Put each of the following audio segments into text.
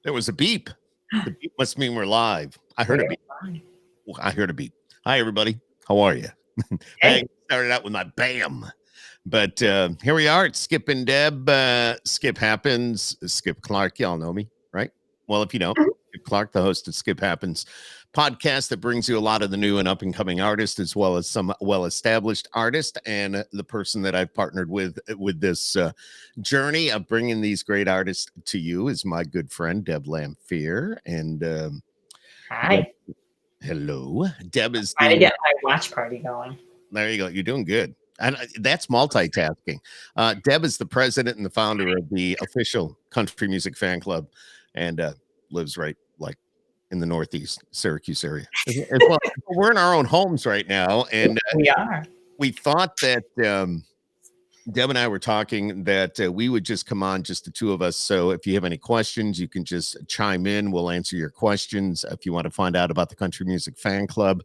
There was a beep. The beep must mean we're live. I heard a beep. I heard a beep. Hi, everybody. How are you? I Hey. started out with my bam. But here we are. It's Skip and Deb. Skip Happens. Skip Clark. Y'all know me, right? Well, if you don't, Skip Clark, the host of Skip Happens podcast that brings you a lot of the new and up and coming artists, as well as some well-established artists. And the person that I've partnered with this journey of bringing these great artists to you is my good friend, Deb Lamphear. And Hi. Deb, hello. Deb is Trying to get my watch party going. There you go. You're doing good. And that's multitasking. Deb is the president and the founder of the official country music fan club and lives right like in the Northeast Syracuse area. As well. We're in our own homes right now. And we are. We thought that Deb and I were talking that we would just come on, just the two of us. So if you have any questions, you can just chime in. We'll answer your questions. If you want to find out about the Country Music Fan Club,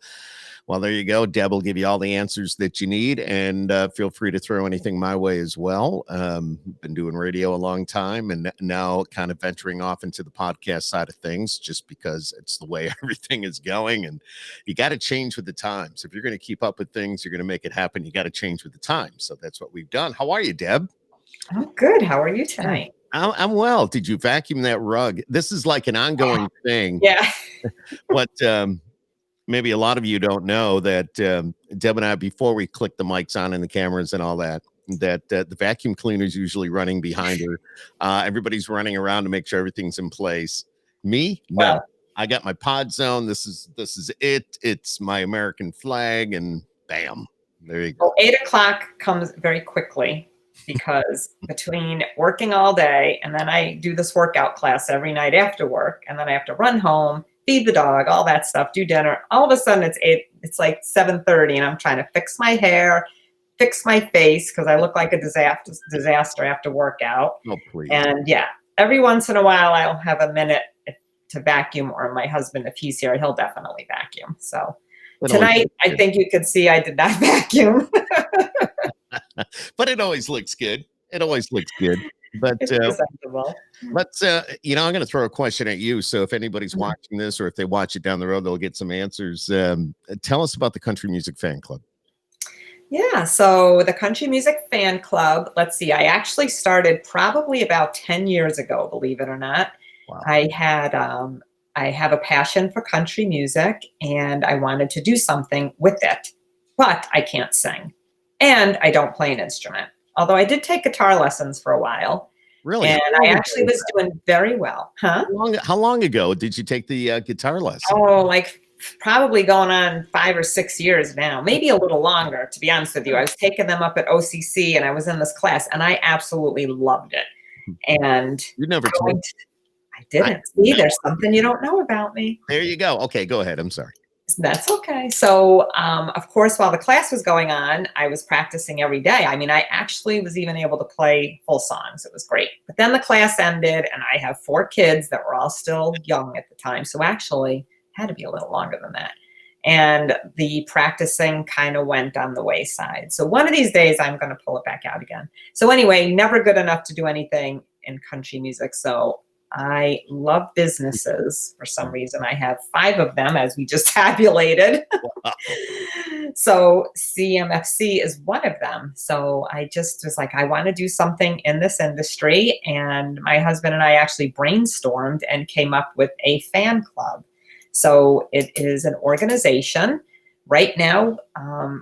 well, there you go. Deb will give you all the answers that you need, and feel free to throw anything my way as well. Been doing radio a long time, and now kind of venturing off into the podcast side of things, just because it's the way everything is going, and you got to change with the times. If you're going to keep up with things, you're going to make it happen. You got to change with the times. So that's what we've done. How are you, Deb? I'm good. How are you tonight? I'm well. Did you vacuum that rug? This is like an ongoing thing. Yeah. What maybe a lot of you don't know that Deb and I, before we click the mics on and the cameras and all that, the vacuum cleaner is usually running behind her. Everybody's running around to make sure everything's in place. Me, no. Well, I got my pod zone. This is it. It's my American flag, and bam, there you go. Well, 8 o'clock comes very quickly because between working all day and then I do this workout class every night after work, and then I have to run home, feed the dog, all that stuff, do dinner. All of a sudden it's like 7:30 and I'm trying to fix my hair, fix my face because I look like a disaster after workout. Oh, please. And yeah, every once in a while I'll have a minute to vacuum, or my husband, if he's here, he'll definitely vacuum. So tonight, I think you could see I did not vacuum. But it always looks good. It always looks good. But let's, I'm going to throw a question at you. So if anybody's watching this, or if they watch it down the road, they'll get some answers. Tell us about the Country Music Fan Club. Yeah, so the Country Music Fan Club, let's see, I actually started probably about 10 years ago, believe it or not. Wow. I have a passion for country music, and I wanted to do something with it, but I can't sing, and I don't play an instrument. Although I did take guitar lessons for a while. Really? And I actually was doing very well. Huh? How long ago did you take the guitar lesson? Oh, like probably going on 5 or 6 years now, maybe a little longer, to be honest with you. I was taking them up at OCC, and I was in this class, and I absolutely loved it. And you never told me. I didn't. See, there's something you don't know about me. There you go. Okay, go ahead. I'm sorry. That's okay. So, of course, while the class was going on, I was practicing every day. I mean, I actually was even able to play full songs. It was great. But then the class ended, and I have 4 kids that were all still young at the time. So actually, it had to be a little longer than that. And the practicing kind of went on the wayside. So one of these days, I'm going to pull it back out again. So anyway, never good enough to do anything in country music. So I love businesses. For some reason, I have 5 of them, as we just tabulated. Wow. So CMFC is one of them. So I just was like, I want to do something in this industry. And my husband and I actually brainstormed and came up with a fan club. So it is an organization. Right now,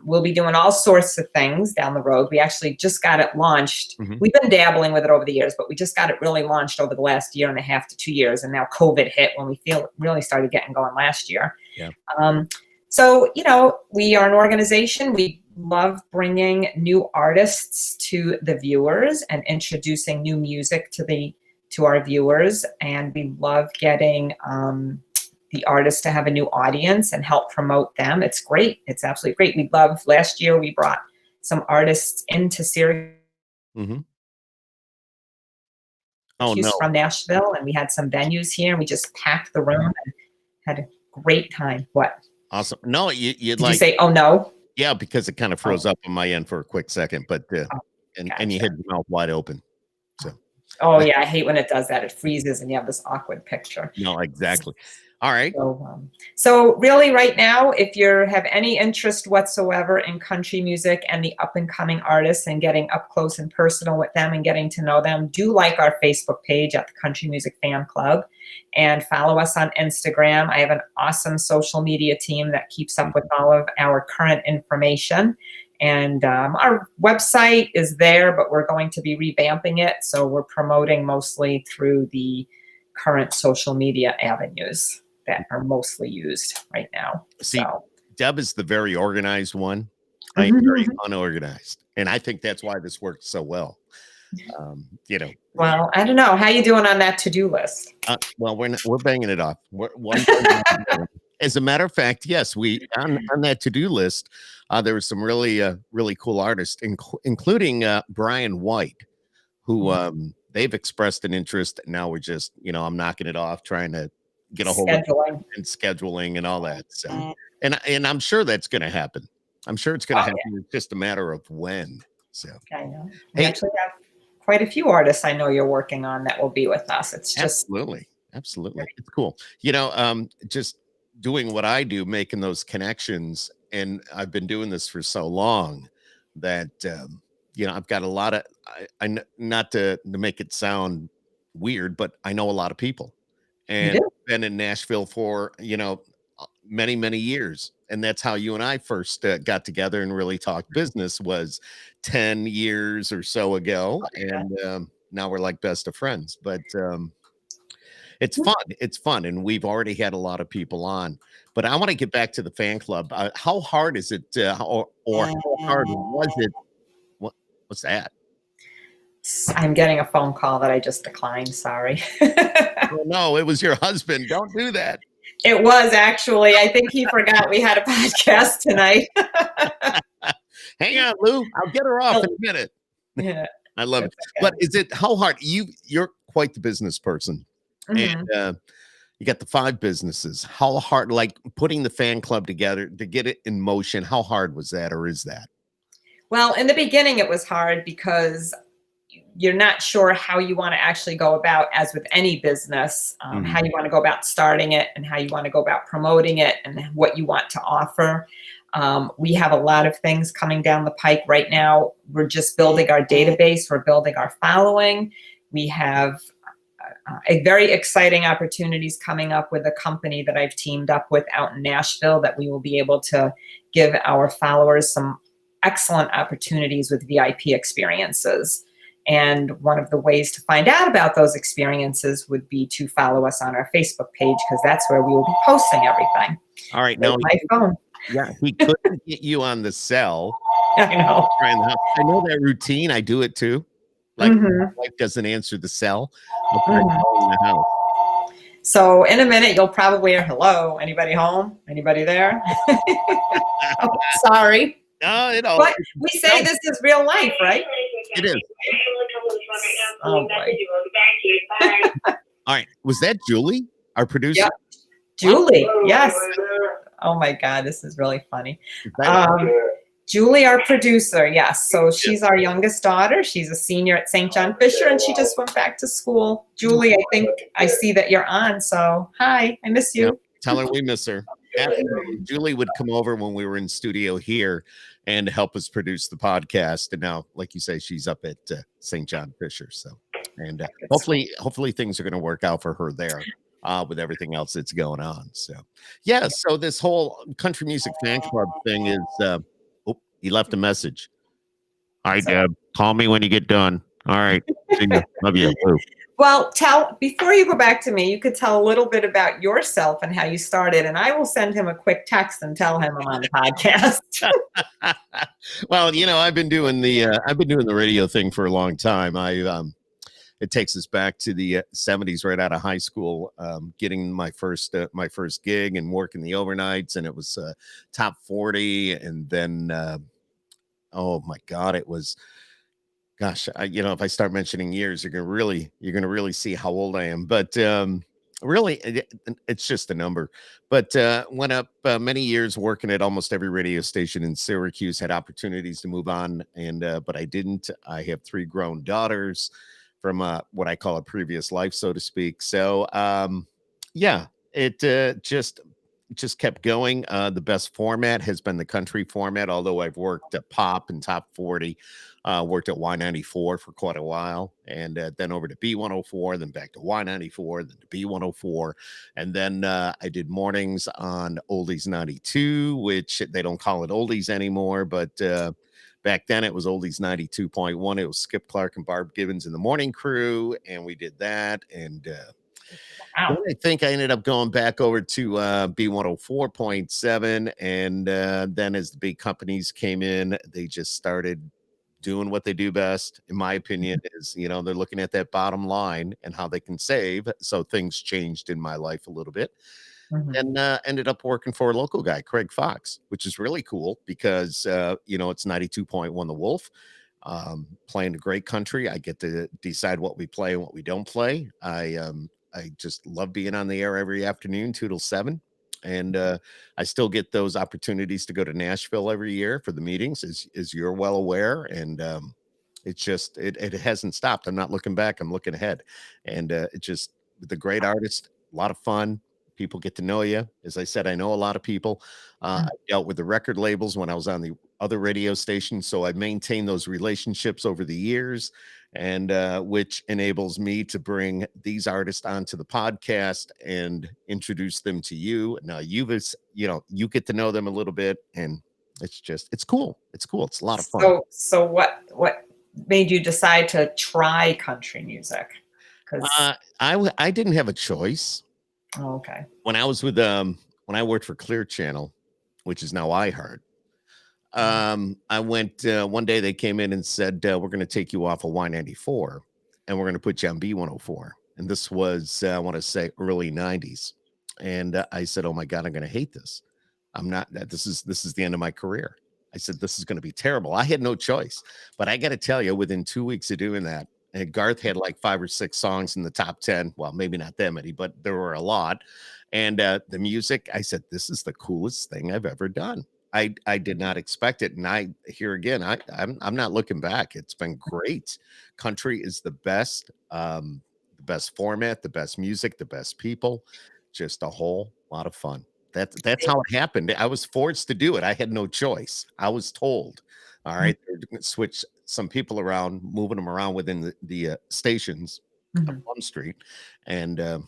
we'll be doing all sorts of things down the road. We actually just got it launched. Mm-hmm. We've been dabbling with it over the years, but we just got it really launched over the last 1.5 to 2 years. And now COVID hit when we feel it really started getting going last year. Yeah. So, we are an organization. We love bringing new artists to the viewers and introducing new music to our viewers. And we love getting the artists to have a new audience and help promote them. It's great. It's absolutely great. We love, last year we brought some artists into Syracuse from Nashville, and we had some venues here, and we just packed the room and had a great time. What? Awesome. No, Did you say, oh no? Yeah, because it kind of froze up on my end for a quick second, but and you had your mouth wide open. So Oh yeah, I hate when it does that. It freezes and you have this awkward picture. No, exactly. All right. So really right now, if you have any interest whatsoever in country music and the up and coming artists and getting up close and personal with them and getting to know them, do like our Facebook page at the Country Music Fan Club and follow us on Instagram. I have an awesome social media team that keeps up with all of our current information. And our website is there, but we're going to be revamping it. So we're promoting mostly through the current social media avenues that are mostly used right now. See, So Deb is the very organized one. I am very unorganized, and I think that's why this worked so well. You know, well, I don't know. How you doing on that to-do list? well, we're banging it off. We're one. As a matter of fact, yes, we on that to-do list. There were some really cool artists, including Brian White, who they've expressed an interest. Now we're just, I'm knocking it off, trying to get a hold of and scheduling and all that. So, and I'm sure that's going to happen. I'm sure it's going to happen. Yeah. It's just a matter of when. So I know. We actually have quite a few artists I know you're working on that will be with us. It's just absolutely. It's cool. Just doing what I do, making those connections, and I've been doing this for so long that I've got a lot of I not to make it sound weird, but I know a lot of people, and been in Nashville for many years, and that's how you and I first got together and really talked business was 10 years or so ago, and now we're like best of friends. But it's fun, and we've already had a lot of people on. But I want to get back to the fan club. How hard is it, or how hard was it? What's that? I'm getting a phone call that I just declined. Sorry. Oh, no, it was your husband. Don't do that. It was actually. I think he forgot we had a podcast tonight. Hang on, Lou. I'll get her off in a minute. Yeah, I love it. Okay. But is it how hard? You're quite the business person, and you got the 5 businesses. How hard? Like putting the fan club together to get it in motion. How hard was that, or is that? Well, in the beginning, it was hard because you're not sure how you want to actually go about, as with any business, how you want to go about starting it and how you want to go about promoting it and what you want to offer. We have a lot of things coming down the pike right now. We're just building our database. We're building our following. We have a very exciting opportunities coming up with a company that I've teamed up with out in Nashville that we will be able to give our followers some excellent opportunities with VIP experiences. And one of the ways to find out about those experiences would be to follow us on our Facebook page, because that's where we will be posting everything. All right. Now, my phone. Yeah, he couldn't get you on the cell. I know. I know that routine. I do it too. Like my wife doesn't answer the cell. I'll try to call in the house. So in a minute, you'll probably hear, hello, anybody home? Anybody there? Oh, sorry. No, but we say this is real life, right? It is. Oh, boy. All right. Was that Julie, our producer? Yep. Julie, yes. Oh, my God. This is really funny. Julie, our producer, yes. So she's our youngest daughter. She's a senior at St. John Fisher, and she just went back to school. Julie, I think I see that you're on. So hi, I miss you. Yep. Tell her we miss her. Julie would come over when we were in studio here and help us produce the podcast. And now, like you say, she's up at St. John Fisher. So, and hopefully things are going to work out for her there with everything else that's going on. So, yeah. So this whole country music fan club thing is. He left a message. All right, Deb. Call me when you get done. All right. See you. Love you. Well, before you go back to me, you could tell a little bit about yourself and how you started, and I will send him a quick text and tell him I'm on the podcast. Well, I've been doing the radio thing for a long time. It takes us back to the 70s, right out of high school, getting my first gig and working the overnights, and it was top 40, and then oh my God, it was. Gosh, if I start mentioning years, you're gonna really see how old I am. But really, it's just a number. But went up many years working at almost every radio station in Syracuse. Had opportunities to move on, and but I didn't. I have 3 grown daughters. from what I call a previous life, so to speak. So yeah, it just kept going. The best format has been the country format, although I've worked at pop and top 40, worked at Y94 for quite a while, and then over to B104, then back to Y94, then to B104. And then I did mornings on Oldies 92, which they don't call it Oldies anymore, but back then it was Oldies 92.1. It was Skip Clark and Barb Gibbons in the morning crew, and we did that. And then Wow. I think I ended up going back over to B104.7. And then as the big companies came in, they just started doing what they do best, in my opinion, is, they're looking at that bottom line and how they can save. So things changed in my life a little bit. Mhm. And ended up working for a local guy, Craig Fox, which is really cool because, it's 92.1 The Wolf, playing a great country. I get to decide what we play and what we don't play. I just love being on the air every afternoon, 2 till 7. And I still get those opportunities to go to Nashville every year for the meetings, as you're well aware. And it's just, it hasn't stopped. I'm not looking back, I'm looking ahead. And it just, the great artist, a lot of fun. People get to know you. As I said, I know a lot of people. I Mhm. dealt with the record labels when I was on the other radio stations, so I maintained those relationships over the years, and which enables me to bring these artists onto the podcast and introduce them to you. Now you get to know them a little bit, and it's cool. It's cool. It's a lot of fun. So what made you decide to try country music? Because I didn't have a choice oh, okay. when I was with when I worked for Clear Channel, which is now iHeart. Mhm. I went one day. They came in and said, "We're going to take you off of Y94, and we're going to put you on B104." And this was, I want to say, early '90s. And I said, "Oh my God, I'm going to hate this. I'm not. This is the end of my career." I said, "This is going to be terrible." I had no choice, but I got to tell you, within 2 weeks of doing that, and Garth had like 5 or 6 songs in the top 10. Well, maybe not that many, but there were a lot. And the music, I said, "This is the coolest thing I've ever done." I did not expect it, and I here again, I'm not looking back. It's been great. Country is the best format, the best music, the best people, just a whole lot of fun. That's how it happened. I was forced to do it. I had no choice. I was told, all Mhm. right, they're gonna switch some people around, moving them around within the stations of Mhm. Plum Street, and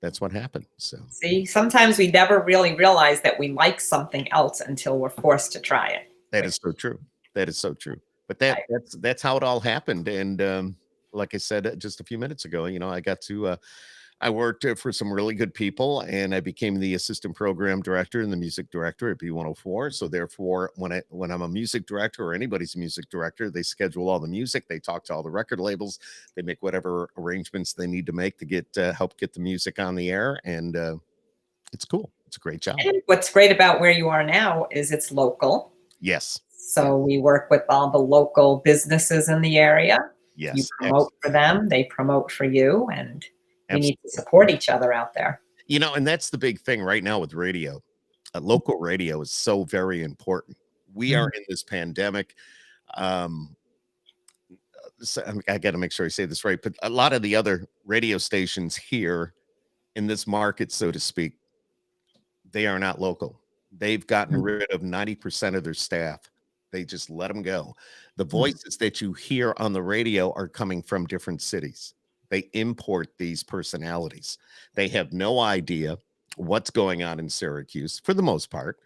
that's what happened. So See, sometimes we never really realize that we like something else until we're forced to try it, that which is so true. That is so true. But I that's how it all happened. And like I said just a few minutes ago, I got to I worked for some really good people, and I became the assistant program director and the music director at B104. So therefore, when I'm a music director or anybody's music director, they schedule all the music, they talk to all the record labels, they make whatever arrangements they need to make to get help get the music on the air, and it's cool. It's a great job. and what's great about where you are now is it's local. Yes. Yeah. So we work with all the local businesses in the area. You Yes. promote for them, they promote for you, and we need to Absolutely. support each other out there. And that's the big thing right now with radio. Local radio is so very important. We are Mhm, in this pandemic. Um, so I got to make sure I say this right, but a lot of the other radio stations here in this market, so to speak, they are not local. They've gotten mhm, rid of 90% of their staff. They just let them go. The mhm, voices that you hear on the radio are coming from different cities. They import these personalities. They have no idea what's going on in Syracuse for the most part.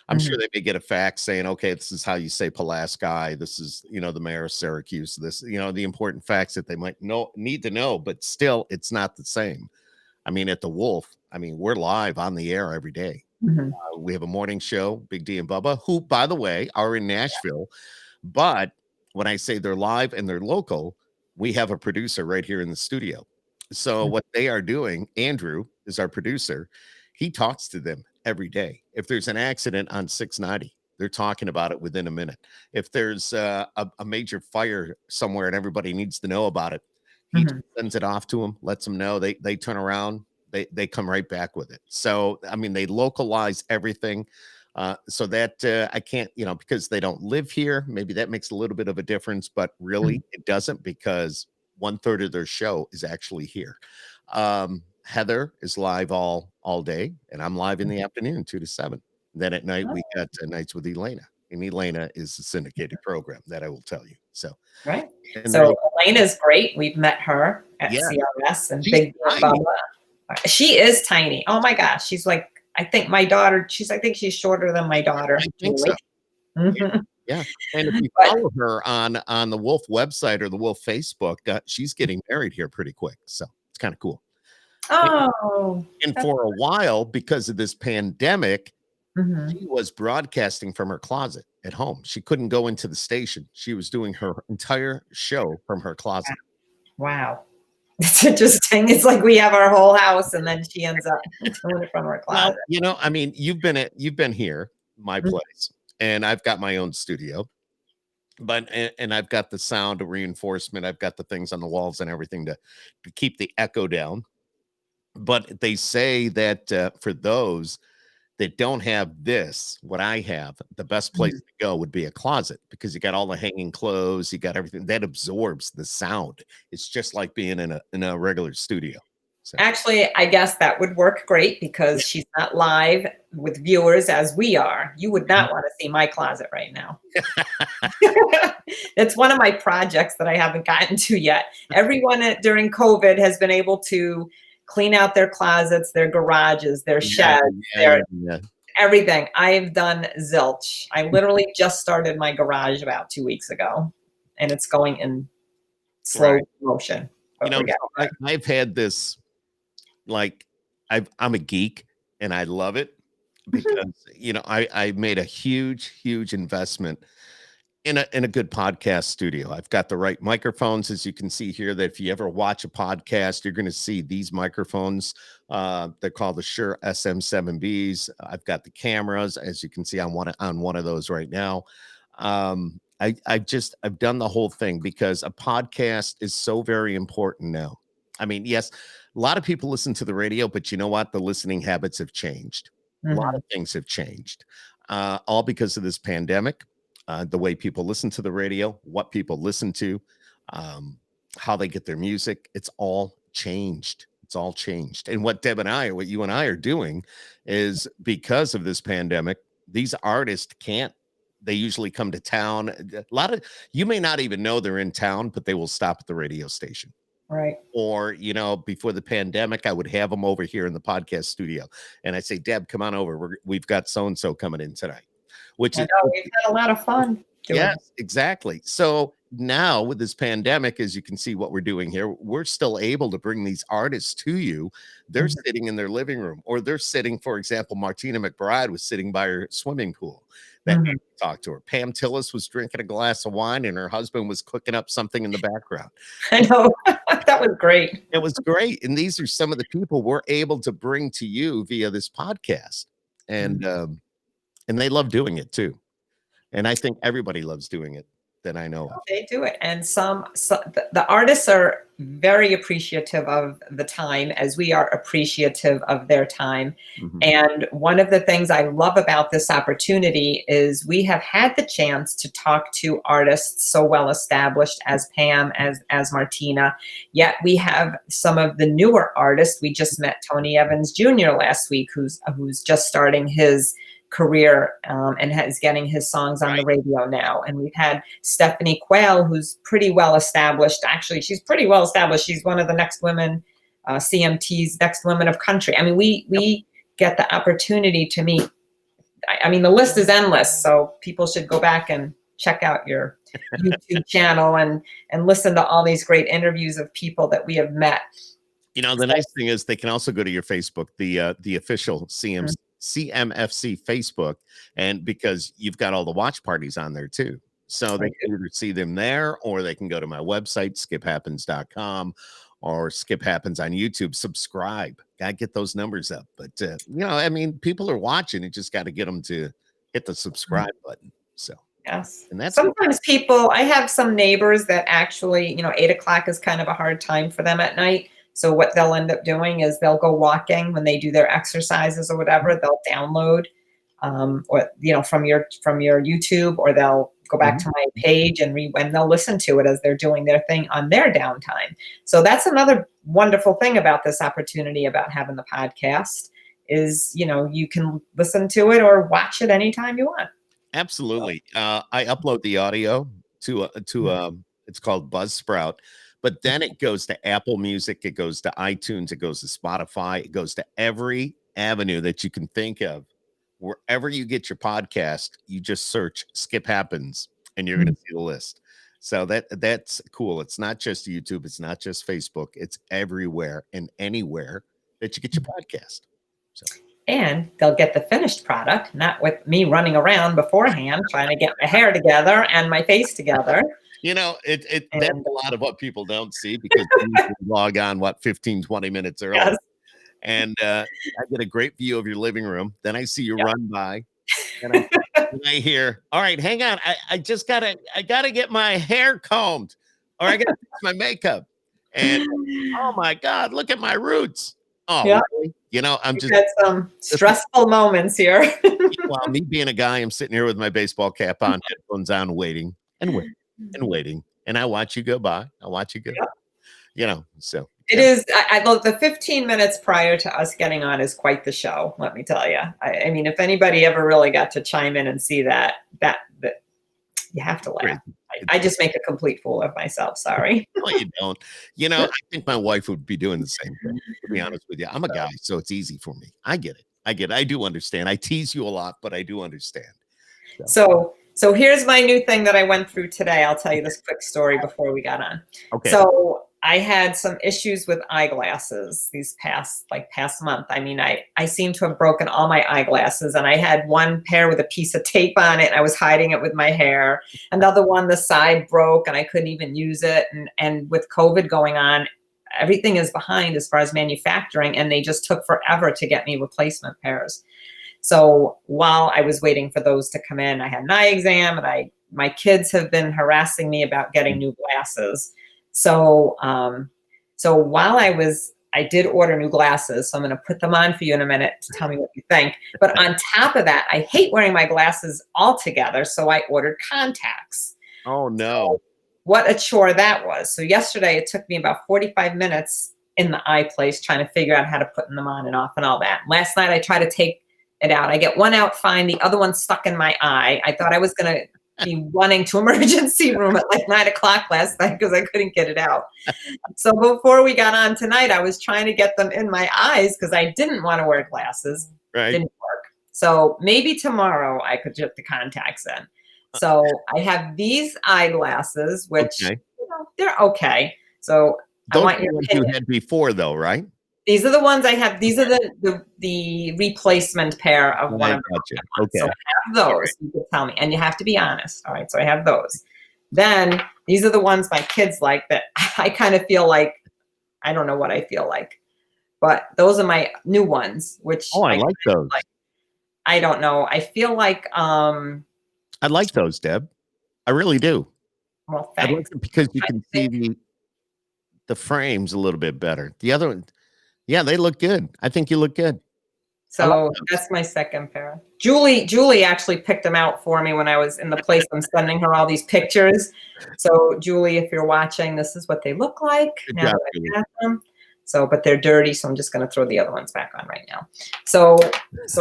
I'm sure mhm, they may get a fax saying, okay, this is how you say Pulaski. This is, the mayor of Syracuse. This, the important facts that they might need to know, but still, it's not the same. I mean, at the Wolf, I mean, we're live on the air every day. mhm, We have a morning show, Big D and Bubba, who, by the way, are in Nashville. But when I say they're live and they're local, we have a producer right here in the studio. So mhm, what they are doing, Andrew is our producer. He talks to them every day. If there's an accident on 690, they're talking about it within a minute. If there's a major fire somewhere and everybody needs to know about it, he mhm, sends it off to them, lets them know. They turn around, they come right back with it. So I mean, they localize everything. So that I can't, because they don't live here. Maybe that makes a little bit of a difference, but really mhm. it doesn't because 1/3 of their show is actually here. Heather is live all day, and I'm live in the afternoon, 2 to 7. Then at night, we got nights with Elena, and Elena is a syndicated program that I will tell you. So, Right. and there So you Elena's great. We've met her at yeah, CRS and she's Big Bear tiny. Bubba. She is tiny. Oh my gosh. She's like, I think my daughter, I think she's shorter than my I daughter, think so. Julie. Mhm. Yeah, and if you But, follow her on the Wolf website or the Wolf Facebook, she's getting married here pretty quick, so it's kinda cool. And oh, and that's, for a while, because of this pandemic, mhm. she was broadcasting from her closet at home. She couldn't go into the station. She was doing her entire show from her closet. Wow. It's interesting. It's like we have our whole house and then she ends up doing it from her Well, closet. I mean, you've been here, my Mhm. place, and I've got my own studio, but and I've got the sound reinforcement. I've got the things on the walls and everything to keep the echo down. But they say that for those that don't have this, what I have, the best place Mhm. to go would be a closet because you got all the hanging clothes, you got everything that absorbs the sound. It's just like being in a regular studio. So Actually, I guess that would work great yeah. because she's not live with viewers as we are. You would Mhm. not want to see my closet right now. It's one of my projects that I haven't gotten to yet. Everyone during COVID has been able to clean out their closets, their garages, their Yeah, sheds, yeah, their yeah. everything. I've done zilch. I literally just started my garage about 2 weeks ago, and it's going in slow Right. motion, but we're getting So there. I've had this like I'm a geek and I love it because I made a huge investment in a good podcast studio. I've got the right microphones, as you can see here. That if you ever watch a podcast, you're going to see these microphones. They're called the Shure SM7Bs. I've got the cameras, as you can see on one of those right now. I've done the whole thing because a podcast is so very important now. I mean, yes, a lot of people listen to the radio, but you know what? The listening habits have changed. A lot of Mhm. things have changed, all because of this pandemic. The way people listen to the radio, what people listen to, um, how they get their music. It's all changed. It's all changed. And what you and I are doing is because of this pandemic, these artists can't. They usually come to town. A lot of you may not even know they're in town, but they will stop at the radio station. Right. Or, before the pandemic, I would have them over here in the podcast studio. And I say, Deb, come on over. We've got so and so coming in tonight, which I is know we've had a lot of fun doing it. yes, exactly. So now with this pandemic, as you can see what we're doing here, we're still able to bring these artists to you. They're Mhm. sitting in their living room, or they're sitting, for example, Martina McBride was sitting by her swimming pool. That Mhm. talked to her. Pam Tillis was drinking a glass of wine, and her husband was cooking up something in the background. I know. That was great. It was great. And these are some of the people we're able to bring to you via this podcast. Mhm. And they love doing it too. And I think everybody loves doing it that I know of. They do it, and the artists are very appreciative of the time, as we are appreciative of their time. Mhm. And one of the things I love about this opportunity is we have had the chance to talk to artists so well established as Pam, as Martina. Yet we have some of the newer artists. We just met Tony Evans Jr. last week, who's just starting his career, and is getting his songs on the Right. radio now. And we've had Stephanie Quayle, who's pretty well established. Actually, she's pretty well established. She's one of the next women, CMT's next women of country. I mean, we get the opportunity to meet. I mean, the list is endless. So people should go back and check out your YouTube channel and listen to all these great interviews of people that we have met. The nice thing is they can also go to your Facebook, the official CMFC Facebook, and because you've got all the watch parties on there too. So I they can either see them there or they can go to my website, skiphappens.com, or Skip Happens on YouTube. Subscribe. Gotta get those numbers up. But I mean, people are watching. You just got to get them to hit the do. subscribe button. So, Yes. and that's what Sometimes people, I have some neighbors that actually, 8 o'clock is kind of a hard time for them at night. So what they'll end up doing is they'll go walking when they do their exercises or whatever, they'll download or from your YouTube, or they'll go back Mhm. to my page and they'll listen to it as they're doing their thing on their downtime. So that's another wonderful thing about this opportunity about having the podcast is, you can listen to it or watch it anytime you want. So, Absolutely. I upload the audio it's called Buzzsprout, but then it goes to Apple Music, it goes to iTunes, it goes to Spotify, it goes to every avenue that you can think of. Wherever you get your podcast, you just search Skip Happens and you're going to see the list. So that's cool. It's not just YouTube, it's not just Facebook, it's everywhere and anywhere that you get your podcast. So and they'll get the finished product, not with me running around beforehand trying to get my hair together and my face together. That's And a lot of what people don't see because you usually log on 15, 20 minutes early. yes, And I get a great view of your living room. Then I see you yeah. run by and I hear, all right, hang on. I gotta get my hair combed or I gotta fix my makeup. And oh my God, look at my roots. Oh, Yeah, really? I'm we've just had some stressful moments here. Well, me being a guy, I'm sitting here with my baseball cap on, headphones on, waiting and waiting and waiting. And I watch you go by. I watch you go, Yeah. So It is. I love the 15 minutes prior to us getting on is quite the show. Let me tell you. I mean, if anybody ever really got to chime in and see that you have to laugh. crazy. I just make a complete fool of myself. Sorry. No, you don't. I think my wife would be doing the same thing, to be honest with you. I'm a guy, so it's easy for me. I get it. I do understand. I tease you a lot, but I do understand. So here's my new thing that I went through today. I'll tell you this quick story before we got on. Okay. So I had some issues with eyeglasses these past month. I mean, I seem to have broken all my eyeglasses, and I had one pair with a piece of tape on it, and I was hiding it with my hair. Another one, the side broke, and I couldn't even use it. And with COVID going on, everything is behind as far as manufacturing, and they just took forever to get me replacement pairs. So while I was waiting for those to come in, I had an eye exam, and my kids have been harassing me about getting new glasses. So while I did order new glasses, so I'm going to put them on for you in a minute to tell me what you think. But on top of that, I hate wearing my glasses altogether, so I ordered contacts. Oh no. So what a chore that was. So yesterday it took me about 45 minutes in the eye place trying to figure out how to put them on and off and all that. Last night I tried to take it out. I get one out fine. The other one's stuck in my eye. I thought I was going to be running to emergency room at 9:00 last night because I couldn't get it out. So before we got on tonight, I was trying to get them in my eyes because I didn't want to wear glasses. Right. Didn't work. So maybe tomorrow I could get the contacts in. So I have these eyeglasses, which they're okay. So Those I want are your the ones opinion. you had before, though, right? These are the ones I have. These are the replacement pair of one of them. Gotcha. Okay. So I have those. You can tell me, and you have to be honest. All right. So I have those. Then these are the ones my kids like that I kind of feel like I don't know what I feel like, but those are my new ones. Which I like those. I don't know. I feel like I like those, Deb. I really do. Well, I like thanks. them because you can see the frames a little bit better. The other one, yeah, they look good. I think you look good. So that's my second pair. Julie actually picked them out for me when I was in the place. I'm sending her all these pictures. So Julie, if you're watching, this is what they look like Good now job, that Julie. I got them. So, but they're dirty, so I'm just going to throw the other ones back on right now. So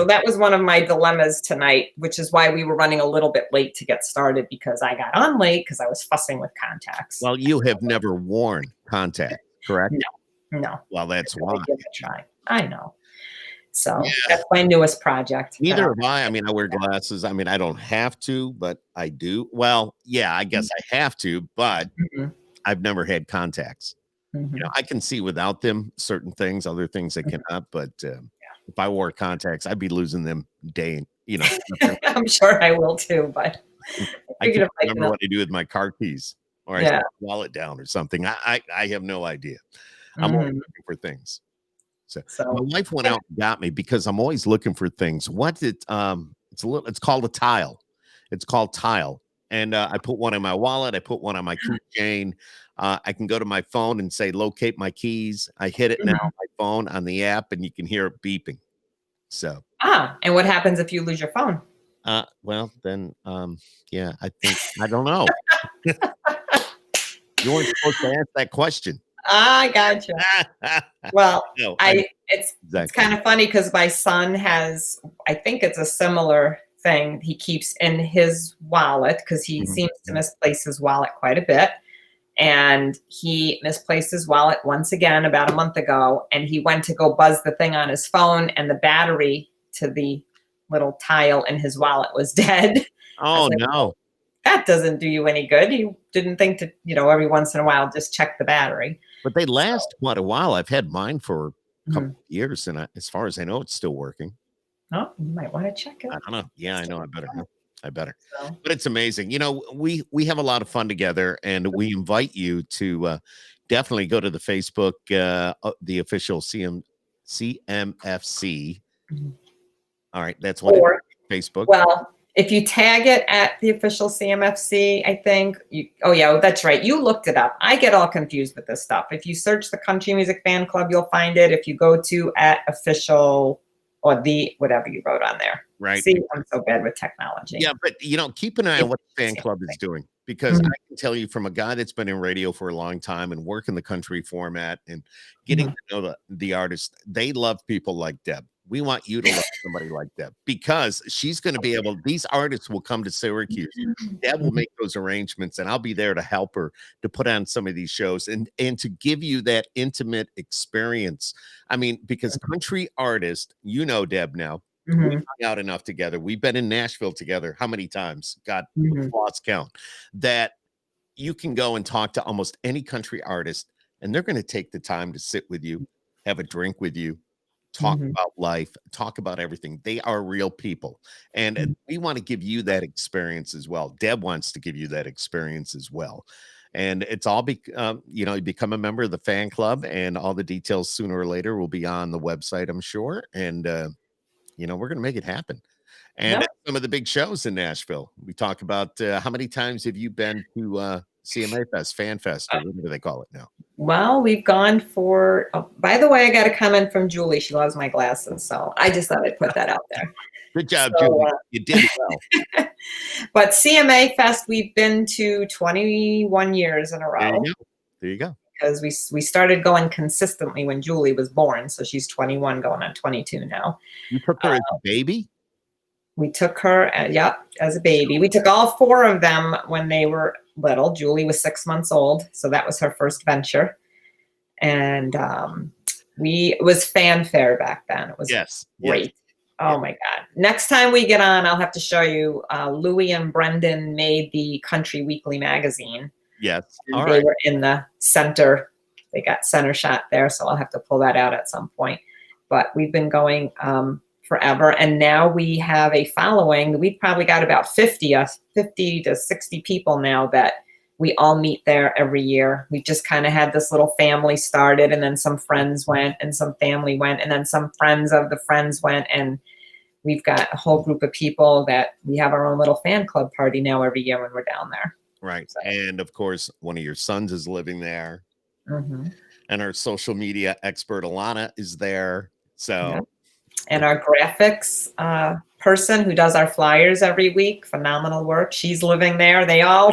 that was one of my dilemmas tonight, which is why we were running a little bit late to get started because I got on late because I was fussing with contacts. Well, you have never worn contacts, correct? No. Well, that's why. Give it a try. I know. So that's my newest project. Neither have I. I mean, I wear glasses. I mean, I don't have to, but I do. Well, yeah, I guess I have to, but I've never had contacts. I can see without them certain things, other things I cannot. But if I wore contacts, I'd be losing them day. I'm sure I will too. But I can't remember what I do with my car keys, or I set my wallet down or something. I have no idea. I'm always looking for things. So my wife went out and got me because I'm always looking for things. It's called a tile. It's called tile. And I put one in my wallet. I put one on my keychain. I can go to my phone and say, locate my keys. I hit it now on my phone on the app and you can hear it beeping. So, And what happens if you lose your phone? well, then, yeah, I don't know. You weren't supposed to ask that question. I gotcha. Well, No, I I it's exactly. kind of funny because my son has, I think it's a similar thing he keeps in his wallet because he Mhm, seems to mhm. misplace his wallet quite a bit. And he misplaced his wallet once again about a month ago. And he went to go buzz the thing on his phone, and the battery to the little tile in his wallet was dead. I was Oh, like, no. that doesn't do you any good. You didn't think to, every once in a while, just check the battery. But they So, last quite a while. I've had mine for a couple mhm. of years, and as far as I know, it's still working. Oh, you might want to check I it. don't know. Yeah, I know. I better. I better. So, But it's amazing. We have a lot of fun together, and we invite you to definitely go to the Facebook, the official CMFC. mhm. All right, that's what it Or, is. Facebook. well, if you tag it at the official CMFC, I think oh yeah, that's right. You looked it up. I get all confused with this stuff. If you search the Country Music Fan Club, you'll find it. If you go to at official or the whatever you wrote on there. Right. See, I'm so bad with technology. Yeah, but keep an eye on It's what the fan the club same is doing because I thing. can tell you from a guy that's been in radio for a long time and working the country format and getting Mhm, to know the artist, they love people like Deb. We want you to love somebody like Deb because she's going to be able, these artists will come to Syracuse. Deb will mhm, make those arrangements and I'll be there to help her to put on some of these shows and to give you that intimate experience. I mean, because country artists, Deb now, we mhm, hung out enough together. We've been in Nashville together. How many times? God, mhm, lost count. That you can go and talk to almost any country artist, and they're going to take the time to sit with you, have a drink with you, talk mhm, about life, talk about everything. They are real people. And mhm. we want to give you that experience as well. Deb wants to give you that experience as well. And it's all you become a member of the fan club, and all the details sooner or later will be on the website, I'm sure. And we're going to make it happen. And Yep. at some of the big shows in Nashville, we talk about how many times have you been to CMA Fest, Fan Fest, or whatever they call it now? Well, we've gone for, oh, by the way, I got a comment from Julie. She loves my glasses. So I just thought I'd put that out there. Good job, So, Julie. You did well. but CMA Fest, we've been to 21 years in a There you row go. There you go. because we started going consistently when Julie was born. So she's 21 going on 22 now. You took her as a baby? We took her, as a baby. We took all four of them when they were little. Julie was 6 months old. So that was her first venture. And it was fanfare back then. It was Yes. Yes. great. Oh Yes. my God. Next time we get on, I'll have to show you. Louie and Brendan made the Country Weekly magazine, Yes. and All they right. were in the center. They got center shot there, so I'll have to pull that out at some point. But we've been going forever, and now we have a following. We've probably got about 50 to 60 people now that we all meet there every year. We just kind of had this little family started, and then some friends went, and some family went, and then some friends of the friends went, and we've got a whole group of people that we have our own little fan club party now every year when we're down there. Right. So, And of course, one of your sons is living there, mhm. and our social media expert, Alana, is there. Yeah. So, And our graphics person who does our flyers every week, phenomenal work. She's living there. They all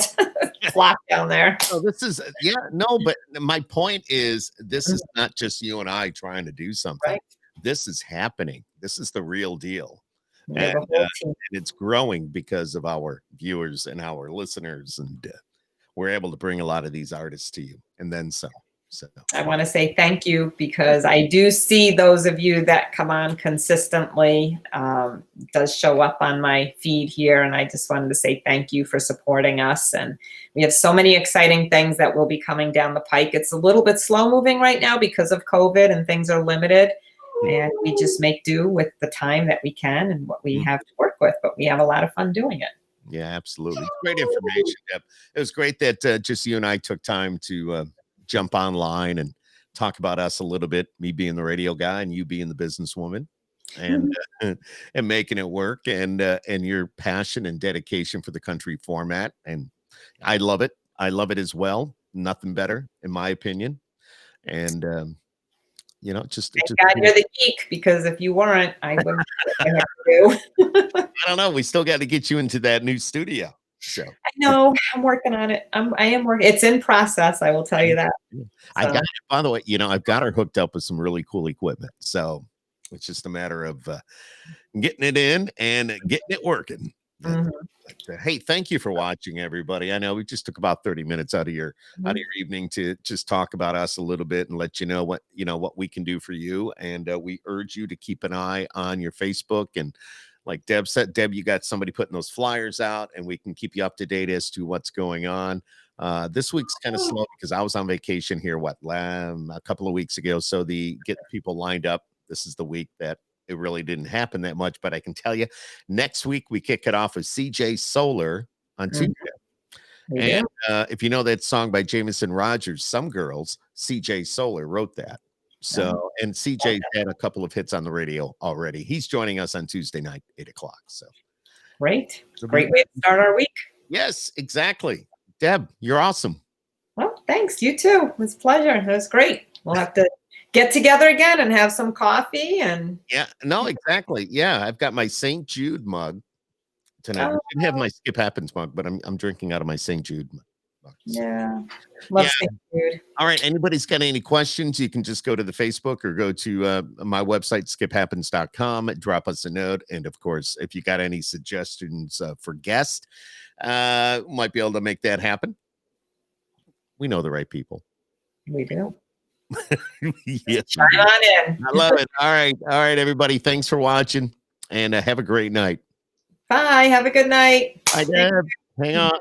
flock down there. no, this is, yeah, no, but my point is, this Mhm. is not just you and I trying to do something. Right. This is happening. This is the real deal. We And, have a whole team. and it's growing because of our viewers and our listeners. And we're able to bring a lot of these artists to you and then some. So, I want to say thank you because I do see those of you that come on consistently. It does show up on my feed here, and I just wanted to say thank you for supporting us. And we have so many exciting things that will be coming down the pike. It's a little bit slow moving right now because of COVID and things are limited. And we just make do with the time that we can and what we mhm. have to work with. But we have a lot of fun doing it. Yeah, absolutely. It's great information, Deb. It was great that just you and I took time to jump online and talk about us a little bit, me being the radio guy and you being the businesswoman, and and making it work, and your passion and dedication for the country format. And I love it. I love it as well. Nothing better, in my opinion. And You know, just Thank God you're the geek, because if you weren't, I wouldn't know what the heck to do. I don't know. We still got to get you into that new studio. So I know, I'm working on it. I am working. It's in process, I will tell you that. yeah. I've got So, it, by the way, I've got her hooked up with some really cool equipment. So it's just a matter of getting it in and getting it working. That's mhm, Hey, thank you for watching, everybody. I know we just took about 30 minutes out of mhm. your evening to just talk about us a little bit and let what we can do for you. And we urge you to keep an eye on your Facebook. And like Deb said, Deb, you got somebody putting those flyers out, and we can keep you up to date as to what's going on. This week's kind of slow because I was on vacation here, a couple of weeks ago. So the getting people lined up. This is the week that it really didn't happen that much, but I can tell you next week we kick it off with CJ Solar on Mhm, Tuesday. we And do. if you know that song by Jameson Rogers, Some Girls, CJ Solar wrote that. Oh, So, and love CJ's that. had a couple of hits on the radio already. He's joining us on Tuesday night, 8 o'clock. So Great. it'll be, Great way to start our week. yes, exactly. Deb, you're awesome. Well, thanks. You too. It was a pleasure. It was great. We'll have to get together again and have some coffee and Yeah, no, exactly. Yeah, I've got my St. Jude mug tonight. I oh, didn't have my Skip Happens mug, but I'm drinking out of my St. Jude mug. So, yeah. yeah. Love St. Jude. All right. Anybody's got any questions, you can just go to the Facebook or go to my website, skiphappens.com, drop us a note. And of course, if you got any suggestions for guests, might be able to make that happen. We know the right people. We do. Yes, we Chime do. on in. I love it. All right. All right, everybody. Thanks for watching and have a great night. Bye. Have a good night. Bye, Thank Deb. Hang you. on.